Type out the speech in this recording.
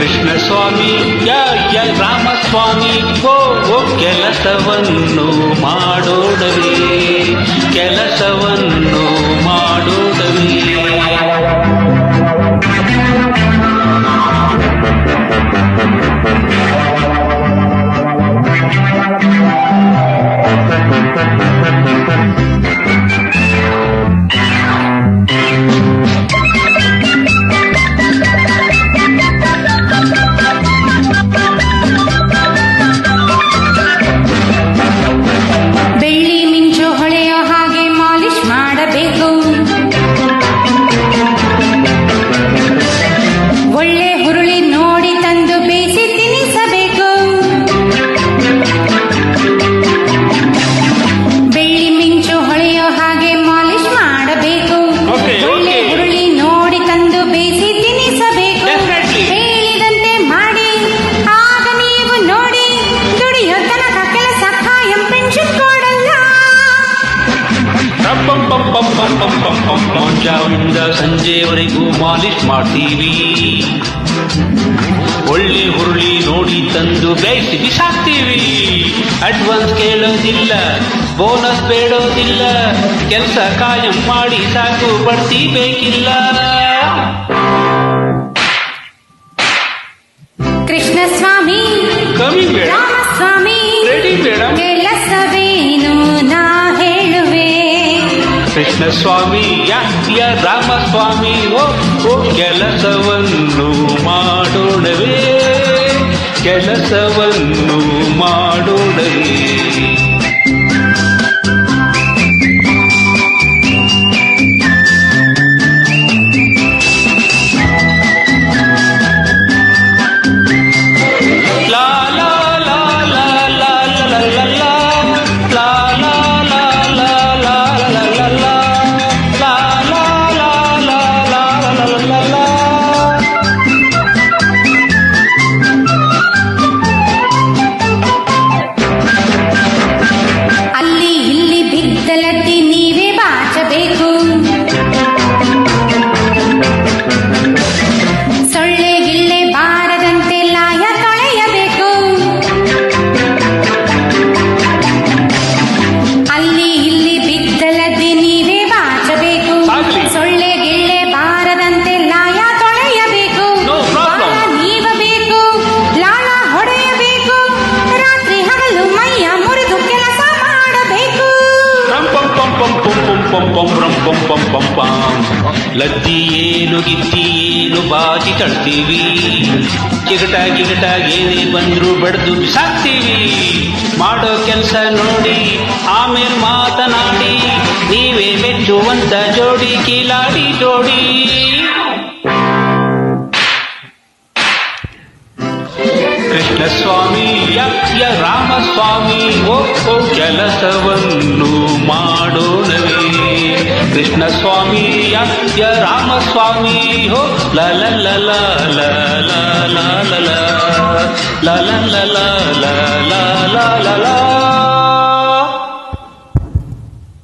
ಕೃಷ್ಣ ಸ್ವಾಮಿ ಯ ರಾಮಸ್ವಾಮಿ ಓ ಕೆಲಸವನ್ನು ಮಾಡೋಡವೇ ಕೆಲಸವನ್ನು ಮಾಡೋಡವೇ. ಮುಂಜಾವಿಂದ ಸಂಜೆವರೆಗೂ ಮಾಲಿಶ್ ಮಾಡ್ತೀವಿ. ಒಳ್ಳೆ ಹುರುಳಿ ನೋಡಿ ತಂದು ಬೇಯಿಸಿ ಬಿಸಾಕ್ತೀವಿ. ಅಡ್ವಾನ್ಸ್ ಕೇಳೋದಿಲ್ಲ, ಬೋನಸ್ ಬೇಡೋದಿಲ್ಲ, ಕೆಲಸ ಕಾಯಂ ಮಾಡಿ ಸಾಕು ಬಡ್ತಿ ಬೇಕಿಲ್ಲ. ಕೃಷ್ಣ ಸ್ವಾಮಿ ಕವಿ ಬೇಡ, ರಾಮಸ್ವಾಮಿ ರೆಡಿ ಬೇಡ, ಕೆಲಸವೇನು ನಾ ಹೇಳುವೆ. ಕೃಷ್ಣ ಸ್ವಾಮಿ ಯ ರಾಮಸ್ವಾಮಿ ಓ ಕೆಲಸವನ್ನು ಮಾಡೋಣವೇ ಕೆಲಸವನ್ನು ಮಾಡೋಣವೇ. ಲದ್ದಿ ಏನು ಗಿತ್ತಿ ಏನು ಬಾಜಿ ತಡ್ತೀವಿ. ಗಿಗಟ ಏನೇ ಬಂದ್ರು ಬಡ್ದು ಬಿಸಾಕ್ತೀವಿ. ಮಾಡೋ ಕೆಲಸ ನೋಡಿ ಆಮೇಲೆ ಮಾತನಾಡಿ ನೀವೇ ಮೆಚ್ಚುವಂತ ಜೋಡಿ ಕಿಲಾಡಿ ಜೋಡಿ. ಕೃಷ್ಣ ಸ್ವಾಮಿ ಯ ರಾಮಸ್ವಾಮಿ ಓ ಕೆಲಸವನ್ನು ಮಾಡೋಣವೇ. ಕೃಷ್ಣ ಸ್ವಾಮಿ ಯ ರಾಮಸ್ವಾಮಿ ಹೋ ಲ ಲ ಲ ಲ ಲ ಲ ಲ ಲ ಲ ಲ ಲ ಲ ಲ ಲ ಲ ಲ ಲ ಲ.